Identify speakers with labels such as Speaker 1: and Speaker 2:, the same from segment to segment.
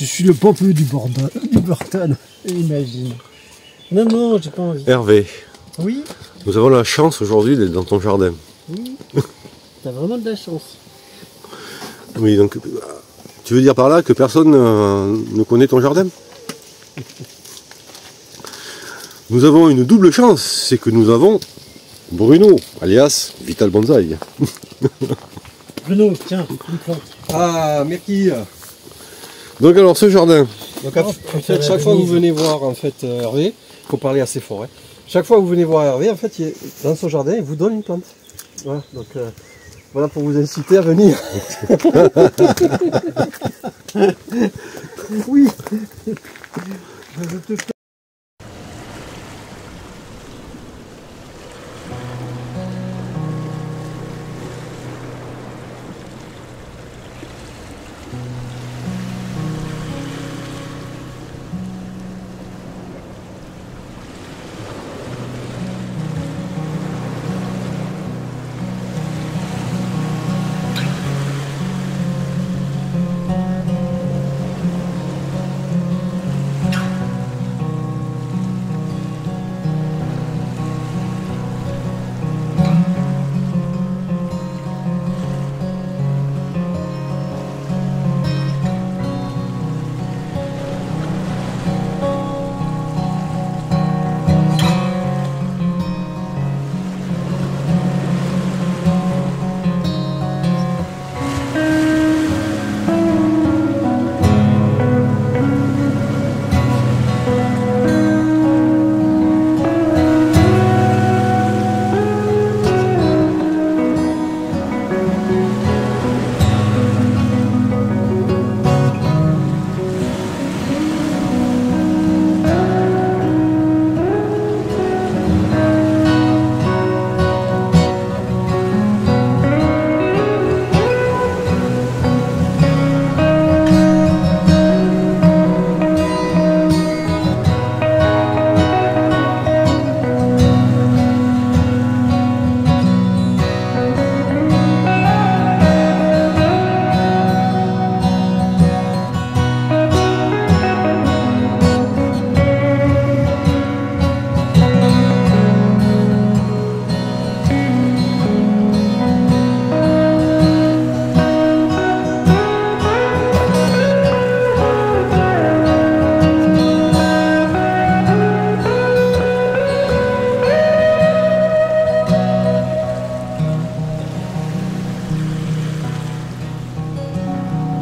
Speaker 1: Je suis le pompeux du Burton, imagine. Non, non, j'ai pas envie.
Speaker 2: Hervé,
Speaker 1: Oui,
Speaker 2: nous avons la chance aujourd'hui d'être dans ton jardin.
Speaker 1: oui. T'as vraiment de la chance.
Speaker 2: Oui, donc tu veux dire par là que personne ne connaît ton jardin? Nous avons une double chance, c'est que nous avons Bruno, alias Vital Bonsaï.
Speaker 1: Bruno, tiens, une plante.
Speaker 3: Ah, merci.
Speaker 2: Donc alors ce jardin,
Speaker 3: Donc en fait, chaque fois que vous venez voir en fait Hervé, il faut parler assez fort. Hein. Chaque fois que vous venez voir Hervé, en fait, dans son jardin, il vous donne une plante. Voilà, donc voilà pour vous inciter à venir. Oui.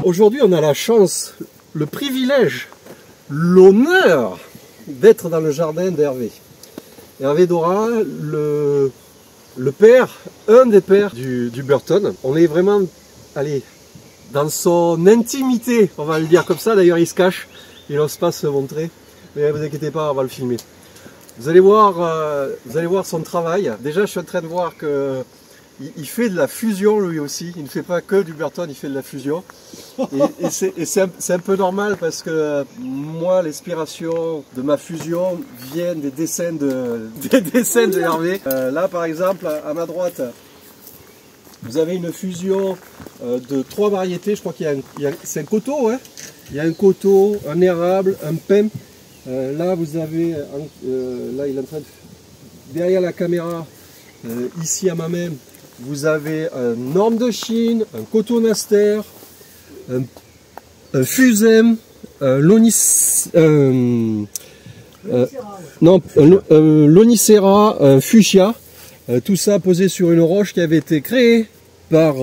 Speaker 3: Aujourd'hui, on a la chance, le privilège, l'honneur d'être dans le jardin d'Hervé. Hervé Dora, le père, un des pères du Burton. On est vraiment, allez, dans son intimité, on va le dire comme ça. D'ailleurs, il se cache, il n'ose pas se montrer. Mais ne vous inquiétez pas, on va le filmer. Vous allez voir son travail. Déjà, je suis en train de voir que il fait de la fusion lui aussi. Il ne fait pas que du Burton, il fait de la fusion. Et c'est un peu normal parce que moi, l'inspiration de ma fusion vient des dessins de Hervé. Là, par exemple, à ma droite, vous avez une fusion de 3 variétés. Je crois c'est un coteau, hein. Il y a un coteau, un érable, un pin. Là, vous avez, là, il est en train de, derrière la caméra, ici à ma main, vous avez un orme de Chine, un cotonaster, un fusem, un lonicera, un fuchsia, tout ça posé sur une roche qui avait été créée par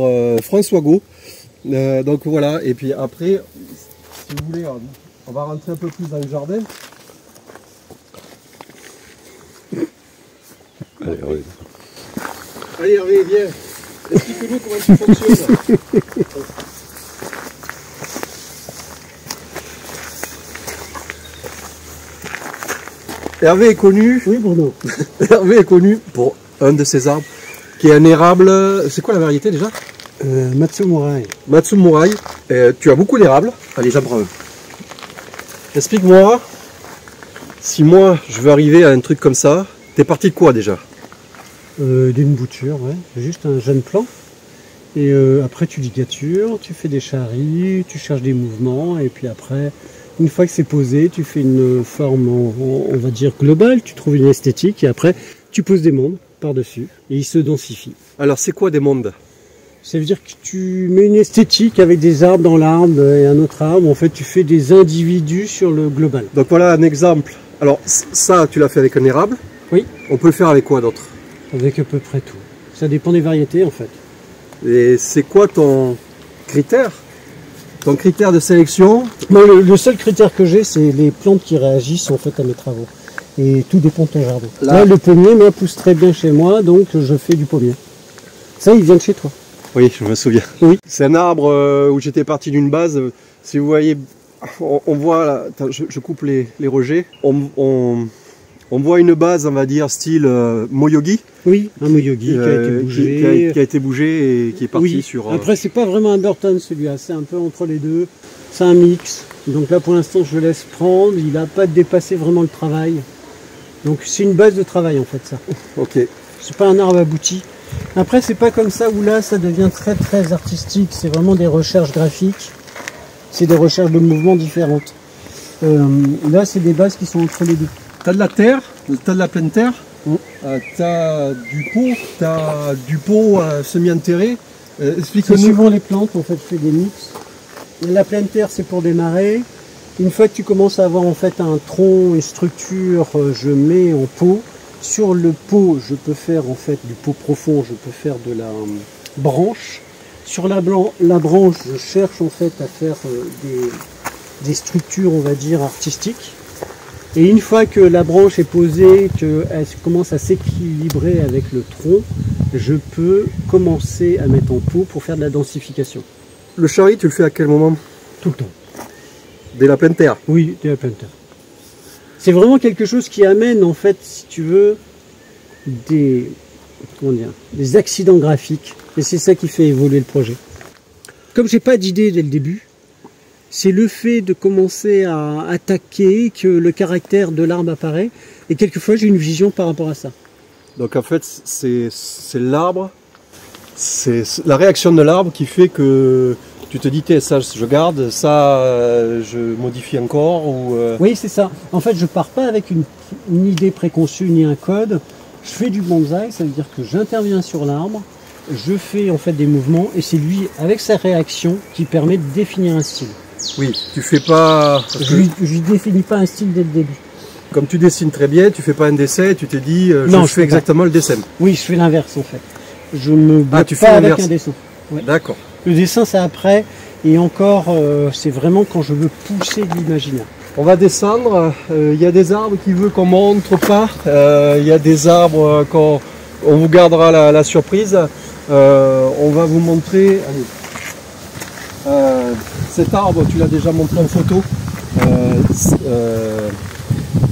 Speaker 3: François Gault. Donc voilà, et puis après, si vous voulez, on va rentrer un peu plus dans le jardin.
Speaker 2: allez, allez.
Speaker 3: Allez Hervé, viens, explique-nous comment tu fonctionnes. Hervé est connu.
Speaker 1: Oui, Bruno.
Speaker 3: Hervé est connu pour un de ses arbres, qui est un érable. C'est quoi la variété déjà?
Speaker 1: Matsumorai.
Speaker 3: Matsumorai. Tu as beaucoup d'érables. Allez, j'en prends un. Explique-moi, si moi je veux arriver à un truc comme ça, t'es parti de quoi déjà?
Speaker 1: D'une bouture, ouais. Juste un jeune plant. Et après tu ligatures, tu fais des charries, tu cherches des mouvements, et puis après, une fois que c'est posé, tu fais une forme, on va dire globale, tu trouves une esthétique, et après tu poses des mondes par-dessus, et ils se densifient.
Speaker 3: Alors c'est quoi des mondes?
Speaker 1: Ça veut dire que tu mets une esthétique avec des arbres dans l'arbre et un autre arbre, en fait tu fais des individus sur le global.
Speaker 3: Donc voilà un exemple. Alors ça, tu l'as fait avec un érable?
Speaker 1: Oui.
Speaker 3: On peut le faire avec quoi d'autre?
Speaker 1: Avec à peu près tout. Ça dépend des variétés en fait.
Speaker 3: Et c'est quoi ton critère? Ton critère de sélection?
Speaker 1: Moi, le seul critère que j'ai, c'est les plantes qui réagissent en fait à mes travaux. Et tout dépend de ton jardin. Là, le pommier moi, pousse très bien chez moi, donc je fais du pommier. Ça, il vient de chez toi.
Speaker 3: Oui, je me souviens.
Speaker 1: Oui.
Speaker 3: C'est un arbre où j'étais parti d'une base. Si vous voyez, on voit là, attends, je coupe les rejets. On voit une base, on va dire, style Moyogi.
Speaker 1: Oui, un Moyogi qui a été bougé.
Speaker 3: Qui a été bougé et qui est parti sur...
Speaker 1: Après, c'est pas vraiment un Burton celui-là, c'est un peu entre les deux. C'est un mix. Donc là, pour l'instant, je le laisse prendre. Il n'a pas dépassé vraiment le travail. Donc c'est une base de travail, en fait, ça.
Speaker 3: Ok.
Speaker 1: C'est pas un arbre abouti. Après, c'est pas comme ça où là, ça devient très très artistique. C'est vraiment des recherches graphiques. C'est des recherches de mouvements différentes. Là, c'est des bases qui sont entre les deux.
Speaker 3: T'as de la terre, t'as de la pleine terre, t'as du pot semi-enterré. Explique-nous.
Speaker 1: Suivant les plantes, en fait, je fais des mix. La pleine terre, c'est pour démarrer. Une fois que tu commences à avoir en fait un tronc, une structure, je mets en pot. Sur le pot, je peux faire en fait du pot profond, je peux faire de la branche. Sur la branche, je cherche en fait à faire des structures, on va dire, artistiques. Et une fois que la branche est posée, qu'elle commence à s'équilibrer avec le tronc, je peux commencer à mettre en pot pour faire de la densification.
Speaker 3: Le charri, tu le fais à quel moment?
Speaker 1: Tout le temps.
Speaker 3: Dès la pleine terre?
Speaker 1: Oui, dès la pleine terre. C'est vraiment quelque chose qui amène, en fait, si tu veux, des accidents graphiques. Et c'est ça qui fait évoluer le projet. Comme j'ai pas d'idée dès le début, c'est le fait de commencer à attaquer que le caractère de l'arbre apparaît. Et quelquefois, j'ai une vision par rapport à ça.
Speaker 3: Donc en fait, c'est l'arbre, c'est la réaction de l'arbre qui fait que tu te dis, ça je garde, ça je modifie encore ou
Speaker 1: Oui, c'est ça. En fait, je pars pas avec une idée préconçue ni un code. Je fais du bonsaï, ça veut dire que j'interviens sur l'arbre, je fais en fait des mouvements et c'est lui, avec sa réaction, qui permet de définir un style.
Speaker 3: Oui, tu fais pas...
Speaker 1: Je lui définis pas un style dès le début.
Speaker 3: Comme tu dessines très bien, tu fais pas un dessin, tu t'es dit,
Speaker 1: non,
Speaker 3: je fais exactement le dessin.
Speaker 1: Oui, je fais l'inverse en fait. Je me bloque
Speaker 3: tu
Speaker 1: pas
Speaker 3: fais
Speaker 1: avec un dessin. Ouais.
Speaker 3: D'accord.
Speaker 1: Le dessin c'est après, et encore, c'est vraiment quand je veux pousser de l'imaginaire.
Speaker 3: On va descendre, il y a des arbres qui veulent qu'on montre pas, il y a des arbres qu'on vous gardera la surprise. On va vous montrer, cet arbre, tu l'as déjà montré en photo,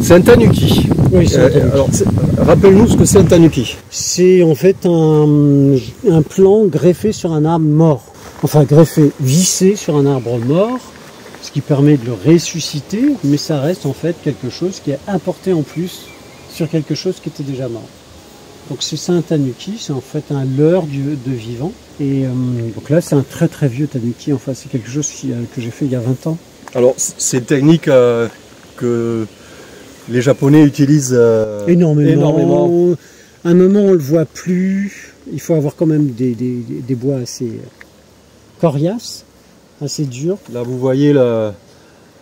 Speaker 3: c'est un tanuki.
Speaker 1: Oui, c'est un tanuki.
Speaker 3: Alors, rappelle-nous ce que c'est un tanuki.
Speaker 1: C'est en fait un plan greffé sur un arbre mort. Enfin greffé, vissé sur un arbre mort, ce qui permet de le ressusciter, mais ça reste en fait quelque chose qui est apporté en plus sur quelque chose qui était déjà mort. Donc c'est ça un tanuki, c'est en fait un leurre de vivant. Et donc là c'est un très très vieux tanuki, enfin c'est quelque chose que j'ai fait il y a 20 ans.
Speaker 3: Alors c'est une technique que les Japonais utilisent énormément.
Speaker 1: À un moment on le voit plus, il faut avoir quand même des bois assez coriaces, assez durs.
Speaker 3: Là vous voyez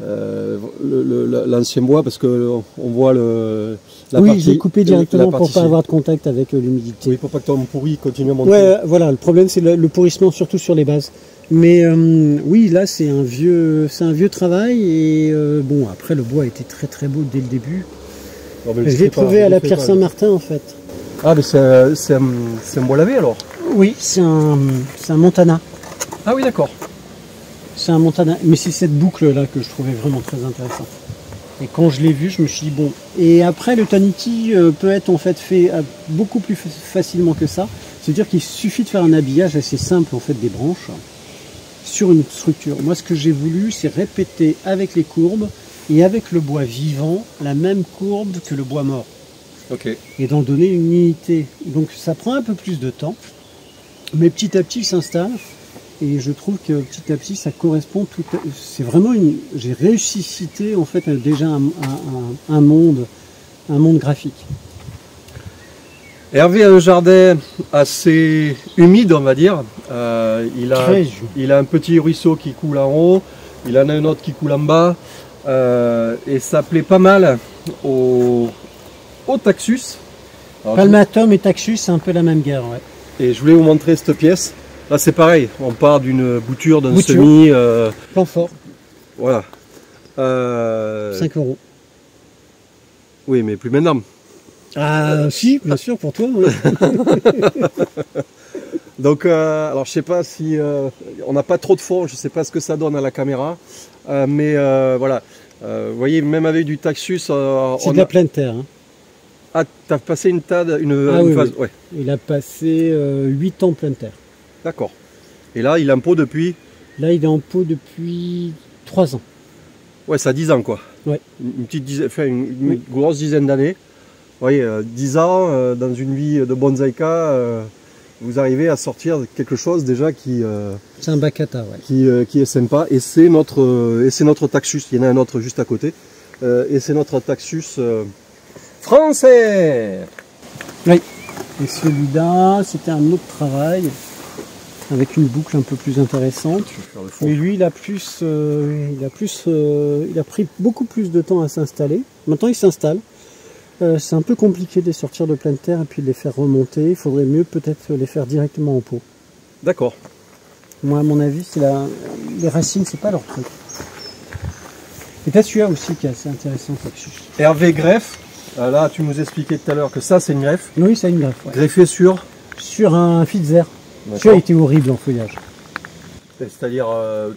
Speaker 3: l'ancien bois parce qu'on voit la
Speaker 1: oui,
Speaker 3: partie...
Speaker 1: j'ai coupé directement pour ne pas avoir de contact avec l'humidité.
Speaker 3: Oui, pour pas que ton pourri continue à monter.
Speaker 1: Ouais, voilà, le problème c'est le pourrissement surtout sur les bases. Mais oui, là c'est un vieux travail et bon, après le bois était très très beau dès le début. Je l'ai trouvé à la Pierre Saint-Martin en fait.
Speaker 3: Ah, mais c'est un bois lavé alors?
Speaker 1: Oui, c'est un montana.
Speaker 3: Ah oui, d'accord.
Speaker 1: C'est un montana, mais c'est cette boucle là que je trouvais vraiment très intéressante. Et quand je l'ai vu, je me suis dit bon. Et après, le tanuki peut être en fait fait beaucoup plus facilement que ça. C'est-à-dire qu'il suffit de faire un habillage assez simple en fait des branches sur une structure. Moi, ce que j'ai voulu, c'est répéter avec les courbes et avec le bois vivant la même courbe que le bois mort.
Speaker 3: Ok.
Speaker 1: Et d'en donner une unité. Donc ça prend un peu plus de temps. Mais petit à petit, il s'installe. Et je trouve que petit à petit, ça correspond tout. C'est vraiment une. J'ai ressuscité en fait déjà un monde graphique.
Speaker 3: Hervé a un jardin assez humide, on va dire. Il a un petit ruisseau qui coule en haut, il en a un autre qui coule en bas. Et ça plaît pas mal au Taxus. Alors,
Speaker 1: Palmatum et Taxus, c'est un peu la même guerre. Ouais.
Speaker 3: Et je voulais vous montrer cette pièce. Là, c'est pareil, on part d'une bouture, d'un semis.
Speaker 1: Plan fort.
Speaker 3: Voilà.
Speaker 1: 5 €.
Speaker 3: Oui, mais plus maintenant.
Speaker 1: Ah, si, bien sûr, pour toi. Ouais.
Speaker 3: Donc, alors je sais pas si on n'a pas trop de fond, je sais pas ce que ça donne à la caméra, mais voilà. Vous voyez, même avec du Taxus,
Speaker 1: c'est de la pleine terre. Hein.
Speaker 3: Ah, t'as passé une phase.
Speaker 1: Oui.
Speaker 3: Ouais.
Speaker 1: Il a passé 8 ans pleine terre.
Speaker 3: D'accord. Et là, il est en pot depuis.
Speaker 1: Là, il est en pot depuis 3 ans.
Speaker 3: Ouais, ça a 10 ans quoi.
Speaker 1: Ouais.
Speaker 3: Une petite dizaine, enfin, une grosse dizaine d'années. Vous voyez, 10 ans dans une vie de bonsaïka. Vous arrivez à sortir quelque chose déjà qui
Speaker 1: c'est un bacata, ouais.
Speaker 3: qui est sympa, et c'est notre Taxus. Il y en a un autre juste à côté, et c'est notre Taxus français.
Speaker 1: Oui. Et celui-là, c'était un autre travail avec une boucle un peu plus intéressante. Mais lui, il a pris beaucoup plus de temps à s'installer. Maintenant, il s'installe. C'est un peu compliqué de les sortir de pleine terre et puis de les faire remonter. Il faudrait mieux peut-être les faire directement en pot.
Speaker 3: D'accord.
Speaker 1: Moi, à mon avis, les racines, c'est pas leur truc. Et t'as celui-là aussi qui est assez intéressant.
Speaker 3: Hervé greffe. Là, tu nous expliquais tout à l'heure que ça, c'est une greffe.
Speaker 1: Oui, c'est une greffe. Ouais.
Speaker 3: Greffée sur
Speaker 1: un Pfizer. Celui-là était horrible en feuillage.
Speaker 3: C'est-à-dire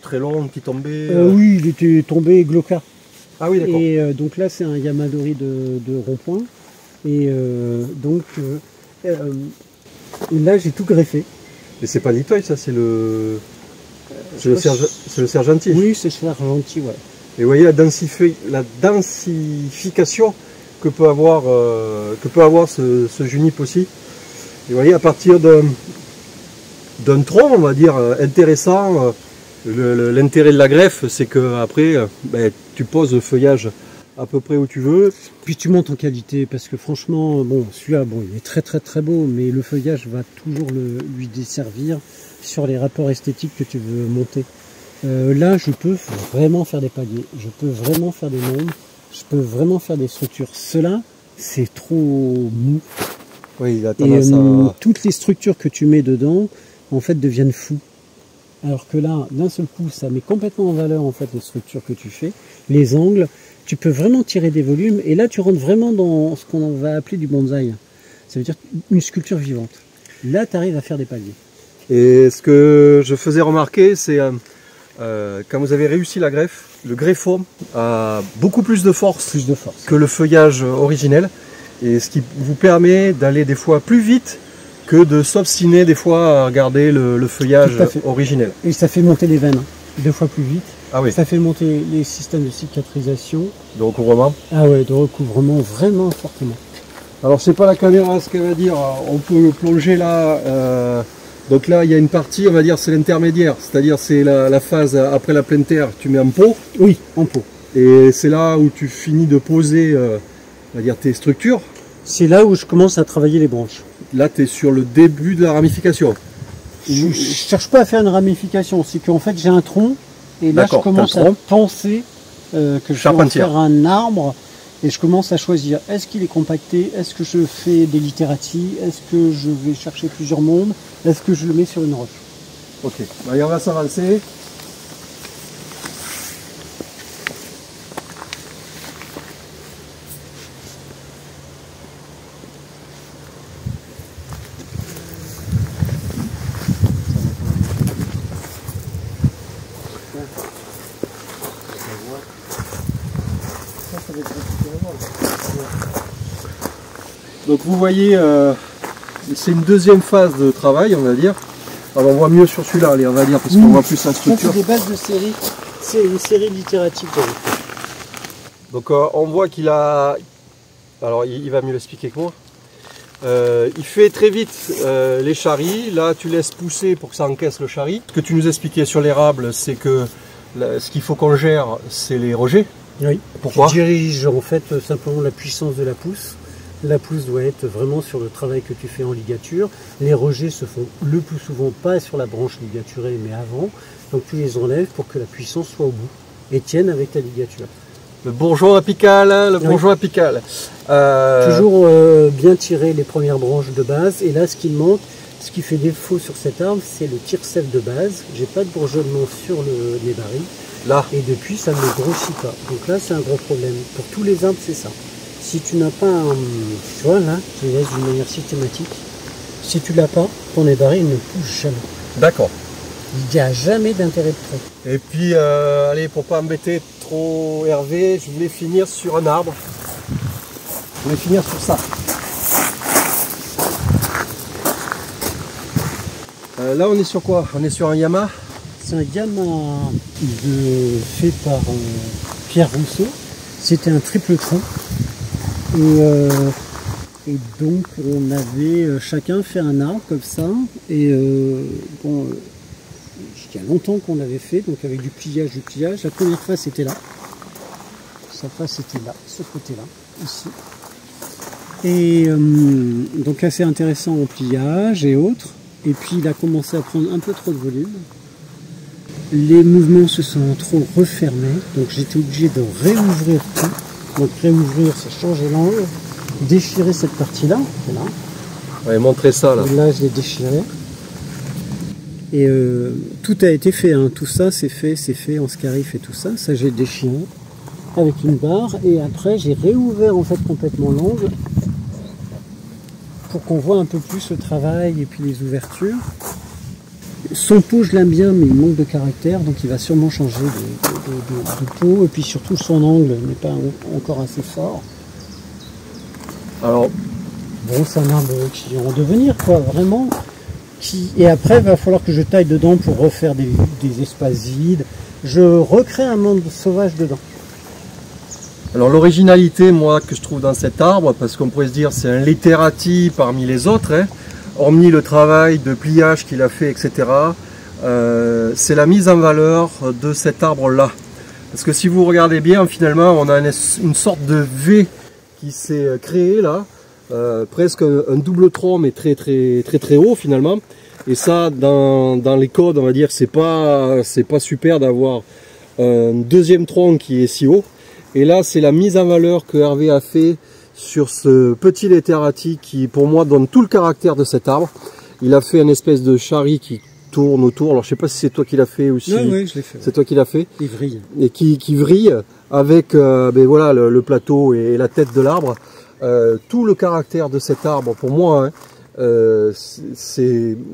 Speaker 3: très long, qui tombait.
Speaker 1: Oui, il était tombé glauca.
Speaker 3: Ah oui, d'accord.
Speaker 1: Et donc là, c'est un Yamadori de rond-point. Et là, j'ai tout greffé.
Speaker 3: Mais c'est pas l'Itoy, ça, c'est le Sergentis.
Speaker 1: Oui, c'est le Sergentis, ouais.
Speaker 3: Et vous voyez la densification que peut avoir ce junip aussi. Et vous voyez, à partir d'un tronc, on va dire, intéressant, l'intérêt de la greffe, c'est que après, tu poses le feuillage à peu près où tu veux.
Speaker 1: Puis tu montes en qualité, parce que franchement, bon, celui-là, bon, il est très très très beau, mais le feuillage va toujours lui desservir sur les rapports esthétiques que tu veux monter. Là, je peux vraiment faire des paliers, je peux vraiment faire des nombres, je peux vraiment faire des structures. Cela, c'est trop mou.
Speaker 3: Oui, il a tendance à...
Speaker 1: toutes les structures que tu mets dedans, en fait, deviennent floues. Alors que là, d'un seul coup, ça met complètement en valeur en fait les structures que tu fais, les angles. Tu peux vraiment tirer des volumes, et là, tu rentres vraiment dans ce qu'on va appeler du bonsaï. Ça veut dire une sculpture vivante. Là, tu arrives à faire des paliers.
Speaker 3: Et ce que je faisais remarquer, c'est quand vous avez réussi la greffe, le greffon a beaucoup plus de force que le feuillage originel, et ce qui vous permet d'aller des fois plus vite que de s'obstiner des fois à regarder le feuillage originel.
Speaker 1: Et ça fait monter les veines 2 fois plus vite.
Speaker 3: Ah oui.
Speaker 1: Ça fait monter les systèmes de cicatrisation.
Speaker 3: De recouvrement.
Speaker 1: Ah ouais, de recouvrement vraiment fortement.
Speaker 3: Alors je sais pas la caméra ce qu'elle va dire, on peut plonger là. Donc là il y a une partie, on va dire c'est l'intermédiaire, c'est-à-dire c'est la phase après la pleine terre, tu mets en pot.
Speaker 1: Oui, en pot.
Speaker 3: Et c'est là où tu finis de poser on va dire tes structures.
Speaker 1: C'est là où je commence à travailler les branches.
Speaker 3: Là tu es sur le début de la ramification.
Speaker 1: Je cherche pas à faire une ramification, c'est qu'en fait j'ai un tronc, et là je commence à penser que je vais en faire un arbre, et je commence à choisir, est-ce qu'il est compacté, est-ce que je fais des littératies, est-ce que je vais chercher plusieurs mondes, est-ce que je le mets sur une roche.
Speaker 3: Ok, allez, on va s'avancer. Donc vous voyez, c'est une deuxième phase de travail, on va dire. Alors on voit mieux sur celui-là, allez, on va dire, parce qu'on voit plus la structure.
Speaker 1: C'est des bases de série, c'est une série littérative.
Speaker 3: Donc on voit qu'il a... Alors il va mieux l'expliquer que moi. Il fait très vite les charries. Là, tu laisses pousser pour que ça encaisse le charrie. Ce que tu nous expliquais sur l'érable, c'est que ce qu'il faut qu'on gère, c'est les rejets.
Speaker 1: Oui.
Speaker 3: Pourquoi?
Speaker 1: Tu diriges en fait simplement la puissance de la pousse. La pousse doit être vraiment sur le travail que tu fais en ligature. Les rejets se font le plus souvent pas sur la branche ligaturée, mais avant. Donc tu les enlèves pour que la puissance soit au bout et tienne avec ta ligature.
Speaker 3: Le bourgeon apical, hein, le bourgeon apical.
Speaker 1: Toujours bien tirer les premières branches de base. Et là, ce qui manque, ce qui fait défaut sur cet arbre, c'est le tire-sève de base. J'ai pas de bourgeonnement sur le nébari.
Speaker 3: Là.
Speaker 1: Et depuis, ça ne grossit pas. Donc là, c'est un gros problème. Pour tous les arbres, c'est ça. Si tu n'as pas un... Tu vois, là, je laisse d'une manière systématique. Si tu l'as pas, ton nébari il ne pousse jamais.
Speaker 3: D'accord.
Speaker 1: Il n'y a jamais d'intérêt de tronc.
Speaker 3: Et puis, allez, pour pas embêter trop Hervé, je voulais finir sur un arbre. Je voulais finir sur ça. Là, on est sur quoi? On est sur un Yamaha.
Speaker 1: C'est un Yamaha fait par Pierre Rousseau. C'était un triple tronc. Et donc, on avait chacun fait un arbre comme ça. Et bon, il y a longtemps qu'on l'avait fait, donc avec du pliage, La première face était là. Sa face était là, ce côté-là, ici. Et donc assez intéressant en pliage et autres. Et puis il a commencé à prendre un peu trop de volume. Les mouvements se sont trop refermés, donc j'étais obligé de réouvrir tout. Donc réouvrir, c'est changer l'angle, déchirer cette partie-là. Là.
Speaker 3: Ouais, montrer ça là.
Speaker 1: Et là, je l'ai déchiré. Et tout a été fait, hein. Tout ça c'est fait en scarif et tout ça. Ça j'ai déchiré avec une barre et après j'ai réouvert en fait complètement l'angle pour qu'on voit un peu plus le travail et puis les ouvertures. Son pot je l'aime bien mais il manque de caractère donc il va sûrement changer de pot et puis surtout son angle n'est pas encore assez fort.
Speaker 3: Alors
Speaker 1: bon c'est un arbre qui est en devenir quoi vraiment. Et après il va falloir que je taille dedans pour refaire des espaces vides. Je recrée un monde sauvage dedans.
Speaker 3: Alors l'originalité, moi, que je trouve dans cet arbre, parce qu'on pourrait se dire c'est un littératie parmi les autres, hein, hormis le travail de pliage qu'il a fait, etc., c'est la mise en valeur de cet arbre-là. Parce que si vous regardez bien, finalement, on a une sorte de V qui s'est créé là, presque un double tronc, mais très haut finalement. Et ça, dans les codes, on va dire, c'est pas super d'avoir un deuxième tronc qui est si haut. Et là, c'est la mise en valeur que Hervé a fait sur ce petit littératie qui, pour moi, donne tout le caractère de cet arbre. Il a fait une espèce de charrie qui tourne autour. Alors, je sais pas si c'est toi qui l'as fait ou si
Speaker 1: oui, je l'ai fait.
Speaker 3: C'est toi qui l'as fait.
Speaker 1: Il vrille.
Speaker 3: Et qui vrille avec ben voilà, le plateau et la tête de l'arbre. Tout le caractère de cet arbre, pour moi, hein,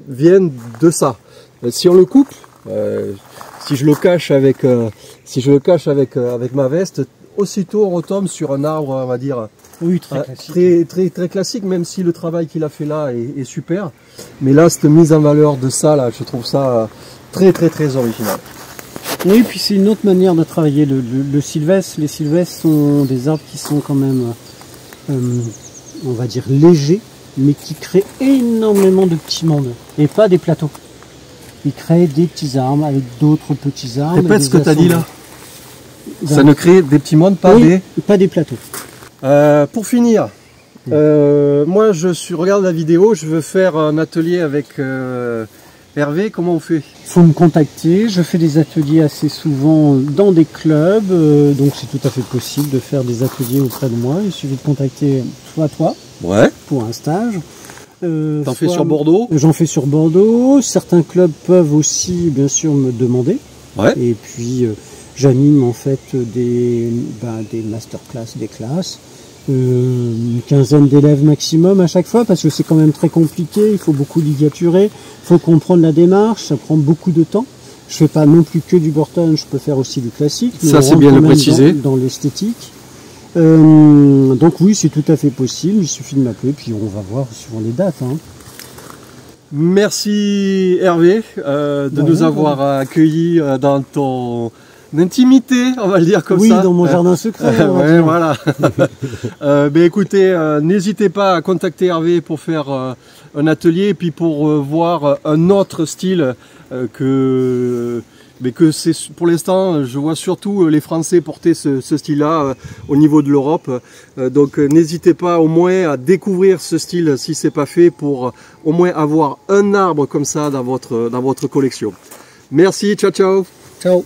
Speaker 3: vient de ça. Si on le coupe, si je le cache avec ma veste, aussitôt on retombe sur un arbre, on va dire,
Speaker 1: oui, très
Speaker 3: classique, même si le travail qu'il a fait là est super. Mais là, cette mise en valeur de ça, là, je trouve ça très original.
Speaker 1: Oui, puis c'est une autre manière de travailler le sylvestre. Les sylvestres sont des arbres qui sont quand même, on va dire, légers, mais qui créent énormément de petits mondes, et pas des plateaux. Ils créent des petits arbres avec d'autres petits arbres.
Speaker 3: Répète ce que tu as dit là. Ça ne crée des petits mondes, pas
Speaker 1: des plateaux.
Speaker 3: Pour finir, moi regarde la vidéo, je veux faire un atelier avec Hervé, comment on fait?
Speaker 1: Il faut me contacter, je fais des ateliers assez souvent dans des clubs, donc c'est tout à fait possible de faire des ateliers auprès de moi. Il suffit de contacter soit toi pour un stage.
Speaker 3: T'en fais sur Bordeaux?
Speaker 1: J'en fais sur Bordeaux, certains clubs peuvent aussi bien sûr me demander. Et puis j'anime en fait des masterclass, des classes, une quinzaine d'élèves maximum à chaque fois parce que c'est quand même très compliqué, il faut beaucoup ligaturer, il faut comprendre la démarche, ça prend beaucoup de temps. Je fais pas non plus que du Burton, je peux faire aussi du classique.
Speaker 3: Ça c'est bien de le préciser.
Speaker 1: Dans l'esthétique. Donc oui, c'est tout à fait possible, il suffit de m'appeler puis on va voir suivant les dates. Hein.
Speaker 3: Merci Hervé de nous avoir accueillis dans d'intimité, on va le dire comme
Speaker 1: oui,
Speaker 3: ça.
Speaker 1: dans mon jardin secret.
Speaker 3: Ouais, voilà. Écoutez, n'hésitez pas à contacter Hervé pour faire un atelier et puis pour voir un autre style que c'est pour l'instant, je vois surtout les Français porter ce style-là au niveau de l'Europe. Donc n'hésitez pas au moins à découvrir ce style si c'est pas fait pour au moins avoir un arbre comme ça dans votre collection. Merci, ciao ciao.
Speaker 1: Ciao.